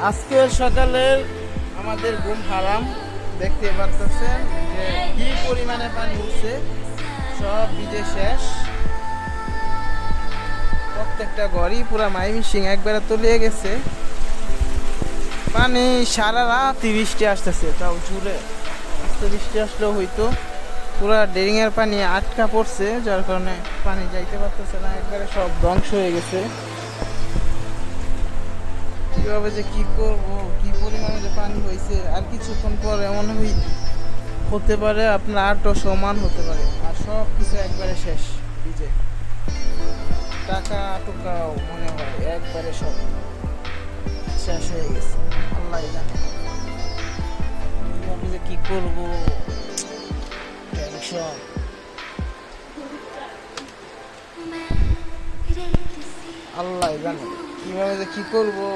আজকের সকালের আমাদের ঘুম হারাম। দেখতে পারতেছেন যে কি পরিমাণে পানি উঠছে, সব ভিজে শেষ। প্রত্যেকটা ঘরই পুরা মাইমিসিং একবারে তলিয়ে গেছে। পানি সারা রাতই বৃষ্টি আসতেছে, তাও জুড়ে আস্তে বৃষ্টি আসলেও হইতো। পুরা ড্রেনিং এর পানি আটকা পড়ছে, যার কারণে পানি যাইতে পারতেছে না, একবারে সব ধ্বংস হয়ে গেছে। কিভাবে যে কি করবো, কি পরিমাণে যে পানি হয়েছে, আর কিছুক্ষণ পর এমন হতে পারে আপনার আটও সমান হতে পারে, আর সব কিছু একবারে শেষ ভিজে। টাকা টুকাও মনে হয় একবারে সব শেষ হয়ে গেছে। আল্লাহ জানে কিভাবে যে কি করবো, টেনশন। আল্লাহ জানে কিভাবে যে কি করবো।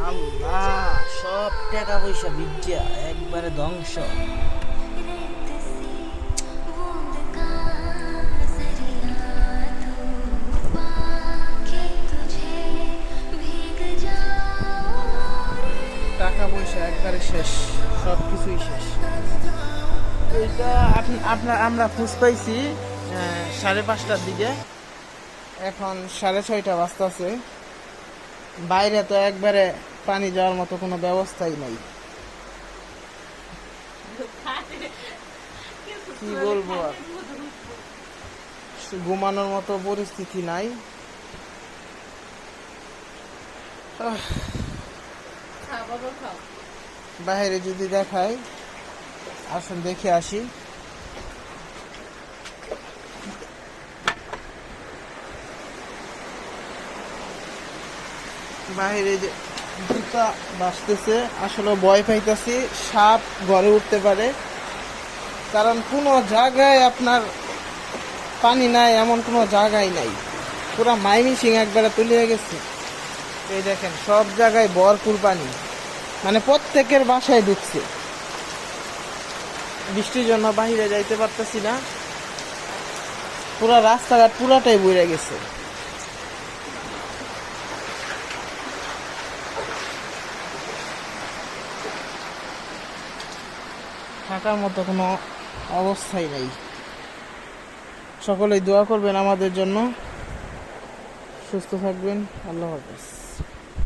আল্লাহ, সব টাকা পয়সা ভিজা একবারে ধ্বংস। টাকা পয়সা একবারে শেষ, সব কিছুই শেষ। এটা আমরা খোঁজ পাইছি 5:30টার দিকে, এখন 6:30 বাজতেছে। বাইরে তো একবারে পানি যাওয়ার মতো কোনো ব্যবস্থাই নাই। কি বলবো, আর ঘুমানোর মতো পরিস্থিতি নাই। বাইরে যদি দেখায়, আসুন দেখে আসি। বাইরে যে জুতা বাসতেছে, আসলে ভয় পাইতেছি সাপ ঘরে উঠতে পারে, কারণ কোনো জায়গায় আপনার পানি নাই, এমন কোনো জায়গায় নাই। পুরা মাইমিসিং একবারে তলিয়ে গেছে। এই দেখেন সব জায়গায় ভরপুর পানি, মানে প্রত্যেকের বাসায় ঢুকছে। বৃষ্টির জন্য বাহিরে যাইতে পারতেছি না, পুরা রাস্তাঘাট পুরাটাই বইরে গেছে। থাকার মতো কোনো অবস্থাই নেই। সকলেই দোয়া করবেন আমাদের জন্য। সুস্থ থাকবেন। আল্লাহ হাফেজ।